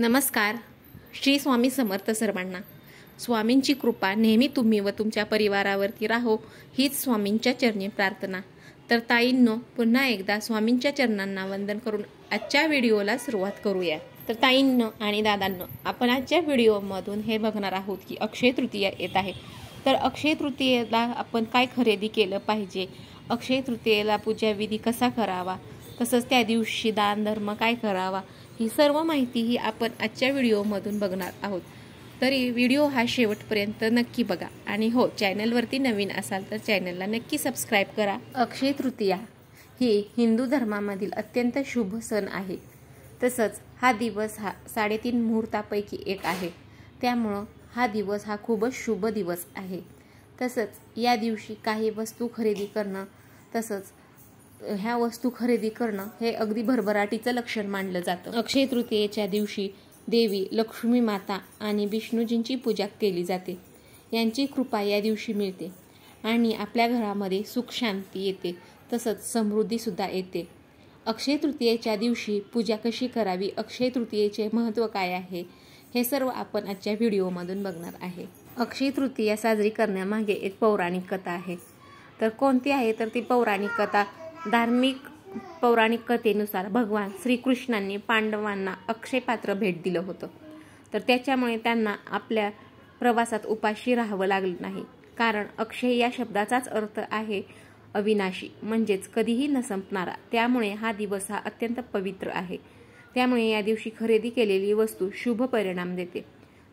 नमस्कार. श्री स्वामी समर्थ सर्वांना. स्वामींची कृपा नेहमी तुम्ही व तुमच्या परिवारावरती राहो हीच स्वामींच्या चरणी प्रार्थना. तर ताईंनो, पुन्हा एकदा स्वामींच्या चरणांना वंदन करून आजच्या व्हिडिओला सुरुवात करूया. तर ताईंनो आणि दादांनो, आपण आजच्या व्हिडिओमधून हे बघणार आहोत की अक्षय तृतीया येत आहे. तर अक्षय तृतीयेला आपण काय खरेदी केलं पाहिजे, अक्षय तृतीयेला पूजाविधी कसा करावा, तसंच त्या दिवशी दान धर्म काय करावा, ही सर्व माहिती ही आपण आजच्या व्हिडिओमधून बघणार आहोत. तरी व्हिडिओ हा शेवटपर्यंत नक्की बघा आणि हो, चॅनलवरती नवीन असाल तर चॅनलला नक्की सबस्क्राईब करा. अक्षय तृतीया ही हिंदू धर्मामधील अत्यंत शुभ सण आहे. तसंच हा दिवस हा 3.5 मुहूर्तापैकी एक आहे. त्यामुळं हा दिवस हा खूपच शुभ दिवस आहे. तसंच या दिवशी काही वस्तू खरेदी करणं, तसंच ह्या वस्तू खरेदी करणं हे अगदी भरभराटीचं लक्षण मानलं जातं. अक्षय तृतीयेच्या दिवशी देवी लक्ष्मी माता आणि विष्णूजींची पूजा केली जाते. यांची कृपा या दिवशी मिळते आणि आपल्या घरामध्ये सुख शांती येते, तसंच समृद्धीसुद्धा येते. अक्षय तृतीयेच्या दिवशी पूजा कशी करावी, अक्षय तृतीयेचे महत्त्व काय आहे, हे सर्व आपण आजच्या व्हिडिओमधून बघणार आहे. अक्षय तृतीया साजरी करण्यामागे एक पौराणिक कथा आहे. तर कोणती आहे तर ती पौराणिक कथा, धार्मिक पौराणिक कथेनुसार भगवान श्रीकृष्णांनी पांडवांना अक्षय पात्र भेट दिलं होतं. तर त्याच्यामुळे त्यांना आपल्या प्रवासात उपाशी राहावं लागलं नाही. कारण अक्षय या शब्दाचाच अर्थ आहे अविनाशी, म्हणजेच कधीही न संपणारा. त्यामुळे हा दिवस हा अत्यंत पवित्र आहे. त्यामुळे या दिवशी खरेदी केलेली वस्तू शुभ परिणाम देते,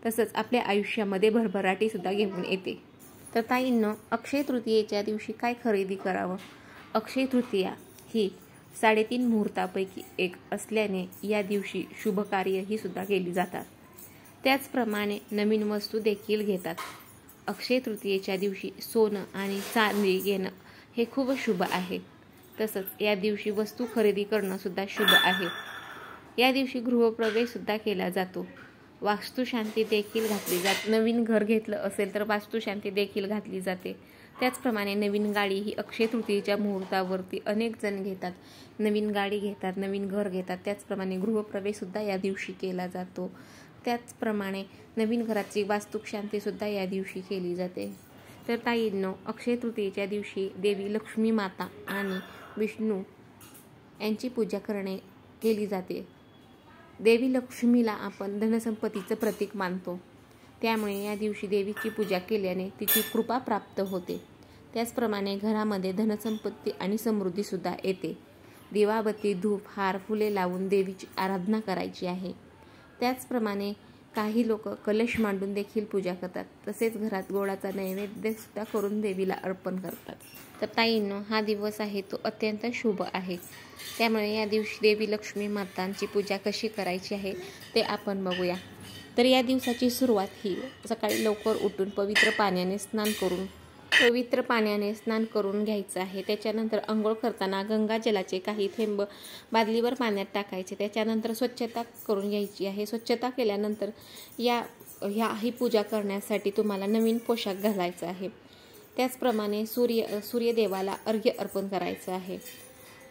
तसंच आपल्या आयुष्यामध्ये भरभराटीसुद्धा घेऊन येते. तर ताईंनो, अक्षय तृतीयेच्या दिवशी काय खरेदी करावं. अक्षय तृतीया ही 3.5 मुहूर्तापैकी एक असल्याने या दिवशी शुभ कार्यही सुद्धा केली जातात. त्याचप्रमाणे नवीन वस्तू देखील घेतात. अक्षय तृतीयेच्या दिवशी सोनं आणि चांदी घेणं हे खूप शुभ आहे. तसंच या दिवशी वस्तू खरेदी करणं सुद्धा शुभ आहे. या दिवशी गृहप्रवेशसुद्धा केला जातो. वास्तुशांती देखील घातली जाते. नवीन घर घेतलं असेल तर वास्तुशांती देखील घातली जाते. त्याचप्रमाणे नवीन गाडी ही अक्षय तृतीयेच्या मुहूर्तावरती अनेक जण घेतात. नवीन गाडी घेतात, नवीन घर घेतात. त्याचप्रमाणे गृहप्रवेशसुद्धा या दिवशी केला जातो. त्याचप्रमाणे नवीन घराची वास्तुशांतीसुद्धा या दिवशी केली जाते. तर ताईंनो, अक्षय तृतीयेच्या दिवशी देवी लक्ष्मी माता आणि विष्णू यांची पूजा केली जाते. देवी लक्ष्मीला आपण धनसंपत्तीचं प्रतीक मानतो. त्यामुळे या दिवशी देवीची पूजा केल्याने तिची कृपा प्राप्त होते. त्याचप्रमाणे घरामध्ये धनसंपत्ती आणि समृद्धीसुद्धा येते. दिवाबत्ती, धूप, हार, फुले लावून देवीची आराधना करायची आहे. त्याचप्रमाणे काही लोक कलश मांडून देखील पूजा करतात. तसेच घरात गोडाचा नैवेद्यसुद्धा करून देवीला अर्पण करतात. तर ताईंनो, हा दिवस आहे तो अत्यंत शुभ आहे. त्यामुळे या दिवशी देवी लक्ष्मी मातांची पूजा कशी करायची आहे ते आपण बघूया. तर या दिवसाची सुरुवात ही सकाळी लवकर उठून पवित्र पाण्याने स्नान करून घ्यायचं आहे. त्याच्यानंतर अंघोळ करताना गंगाजलाचे काही थेंब बादलीवर पाण्यात टाकायचे. त्याच्यानंतर स्वच्छता करून घ्यायची आहे. स्वच्छता केल्यानंतर ही पूजा करण्यासाठी तुम्हाला नवीन पोशाख घालायचा आहे. त्याचप्रमाणे सूर्यदेवाला अर्घ्य अर्पण करायचं आहे.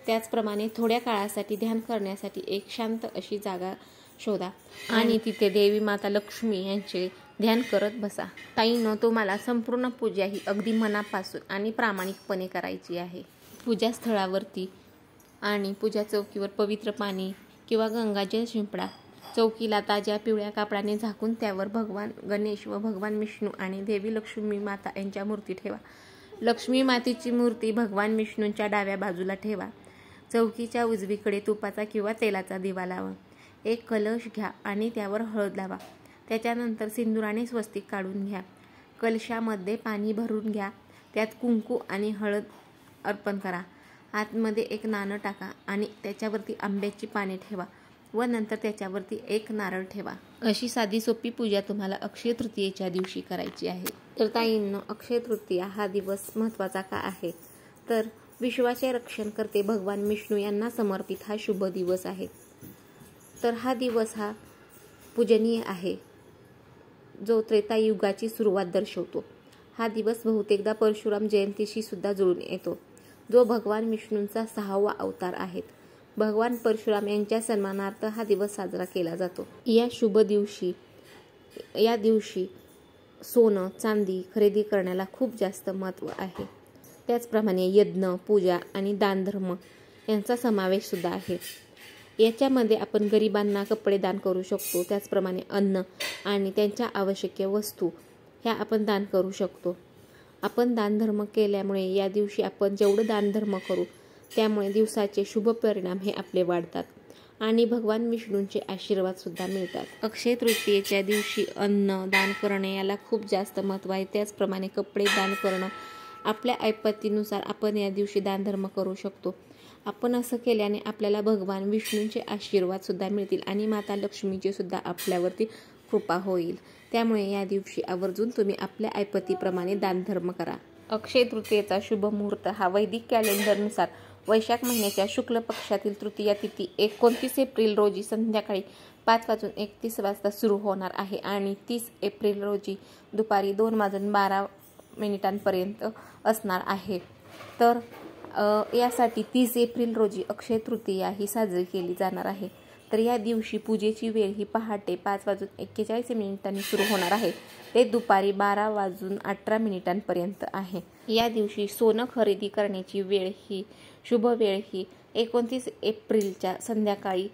त्याचप्रमाणे थोड्या काळासाठी ध्यान करण्यासाठी एक शांत अशी जागा शोधा आणि तिथे देवी माता लक्ष्मी यांचे ध्यान करत बसा. ताईंनो, तुम्हाला संपूर्ण पूजा ही अगदी मनापासून आणि प्रामाणिकपणे करायची आहे. पूजा स्थळावरती आणि पूजा चौकीवर पवित्र पाणी किंवा गंगाजल शिंपडा. चौकीला ताज्या पिवळ्या कापडाने झाकून त्यावर भगवान गणेश व भगवान विष्णू आणि देवी लक्ष्मी माता यांच्या मूर्ती ठेवा. लक्ष्मी मातेची मूर्ती भगवान विष्णूंच्या डाव्या बाजूला ठेवा. चौकीच्या उजवीकडे तुपाचा किंवा तेलाचा दिवा लावा. एक कलश घ्या आणि त्यावर हळद लावा. त्याच्यानंतर सिंदुराने स्वस्तिक काढून घ्या. कलशामध्ये पाणी भरून घ्या. त्यात कुंकू आणि हळद अर्पण करा. आतमध्ये एक नाणं टाका आणि त्याच्यावरती आंब्याची पाने ठेवा व नंतर त्याच्यावरती एक नारळ ठेवा. अशी साधी सोपी पूजा तुम्हाला अक्षय तृतीयेच्या दिवशी करायची आहे. तर ताईंनो, अक्षय तृतीया हा दिवस महत्त्वाचा का आहे तर विश्वाचे रक्षण करते भगवान विष्णू यांना समर्पित हा शुभ दिवस आहे. तर हा दिवस हा पूजनीय आहे, जो त्रेतायुगाची सुरुवात दर्शवतो. हा दिवस बहुतेकदा परशुराम जयंतीशी सुद्धा जुळून येतो, जो भगवान विष्णूंचा 6वा अवतार आहे. भगवान परशुराम यांच्या सन्मानार्थ हा दिवस साजरा केला जातो. या शुभ दिवशी सोनं चांदी खरेदी करण्याला खूप जास्त महत्त्व आहे. त्याचप्रमाणे यज्ञ, पूजा आणि दानधर्म यांचा समावेश सुद्धा आहे. याच्यामध्ये आपण गरिबांना कपडे दान करू शकतो. त्याचप्रमाणे अन्न आणि त्यांच्या आवश्यक वस्तू ह्या आपण दान करू शकतो. आपण दानधर्म केल्यामुळे या दिवशी आपण जेवढं दानधर्म करू त्यामुळे दिवसाचे शुभ परिणाम हे आपले वाढतात आणि भगवान विष्णूंचे आशीर्वाद सुद्धा मिळतात. अक्षय तृतीयेच्या दिवशी अन्न दान करणे याला खूप जास्त महत्त्व आहे. त्याचप्रमाणे कपडे दान करणं आपल्या ऐपतीनुसार आपण या दिवशी दानधर्म करू शकतो. आपण असं केल्याने आपल्याला भगवान विष्णूंचे आशीर्वाद सुद्धा मिळतील आणि माता लक्ष्मीची सुद्धा आपल्यावरती कृपा होईल. त्यामुळे या दिवशी आवर्जून तुम्ही आपल्या ऐपतीप्रमाणे दानधर्म करा. अक्षय तृतीयेचा शुभ मुहूर्त हा वैदिक कॅलेंडरनुसार वैशाख महिन्याच्या शुक्ल पक्षातील तृतीया तिथी 29 एप्रिल रोजी संध्याकाळी 5:31 वाजता सुरू होणार आहे आणि 30 एप्रिल रोजी दुपारी 2:12 असणार आहे. तर यासाठी 30 एप्रिल रोजी अक्षय तृतीया ही साजरी केली जाणार आहे. तर या दिवशी पूजेची वेळ ही पहाटे 5:41 सुरू होणार आहे ते दुपारी 12:18 आहे. या दिवशी सोनं खरेदी करण्याची वेळ ही शुभ वेळ ही 29 एप्रिलच्या संध्याकाळी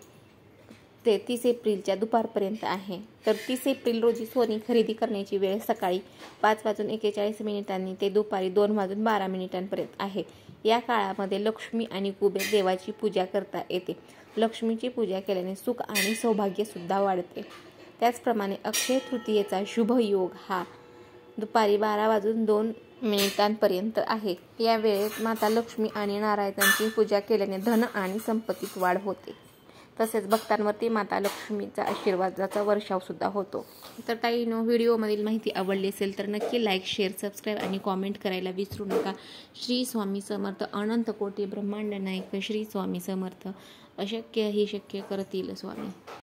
ते 30 एप्रिलच्या दुपारपर्यंत आहे. तर 30 एप्रिल रोजी सोने खरेदी करण्याची वेळ सकाळी 5:41 ते दुपारी 2:12 आहे. या काळामध्ये लक्ष्मी आणि कुबेर देवाची पूजा करता येते. लक्ष्मीची पूजा केल्याने सुख आणि सौभाग्य सुद्धा वाढते. त्याचप्रमाणे अक्षय तृतीयेचा शुभ योग हा दुपारी 12:02 आहे. या वेळेत माता लक्ष्मी आणि नारायणांची पूजा केल्याने धन आणि संपत्तीत वाढ होते. तसेच भक्तांवरती माता लक्ष्मीचा आशीर्वादाचा वर्षाव सुद्धा होतो. तर ताईंनो, व्हिडिओमधील माहिती आवडली असेल तर नक्की लाईक, शेअर, सबस्क्राईब आणि कॉमेंट करायला विसरू नका. श्री स्वामी समर्थ. अनंत कोटी ब्रह्मांड नायक श्री स्वामी समर्थ. अशक्य ही शक्य करतील स्वामी.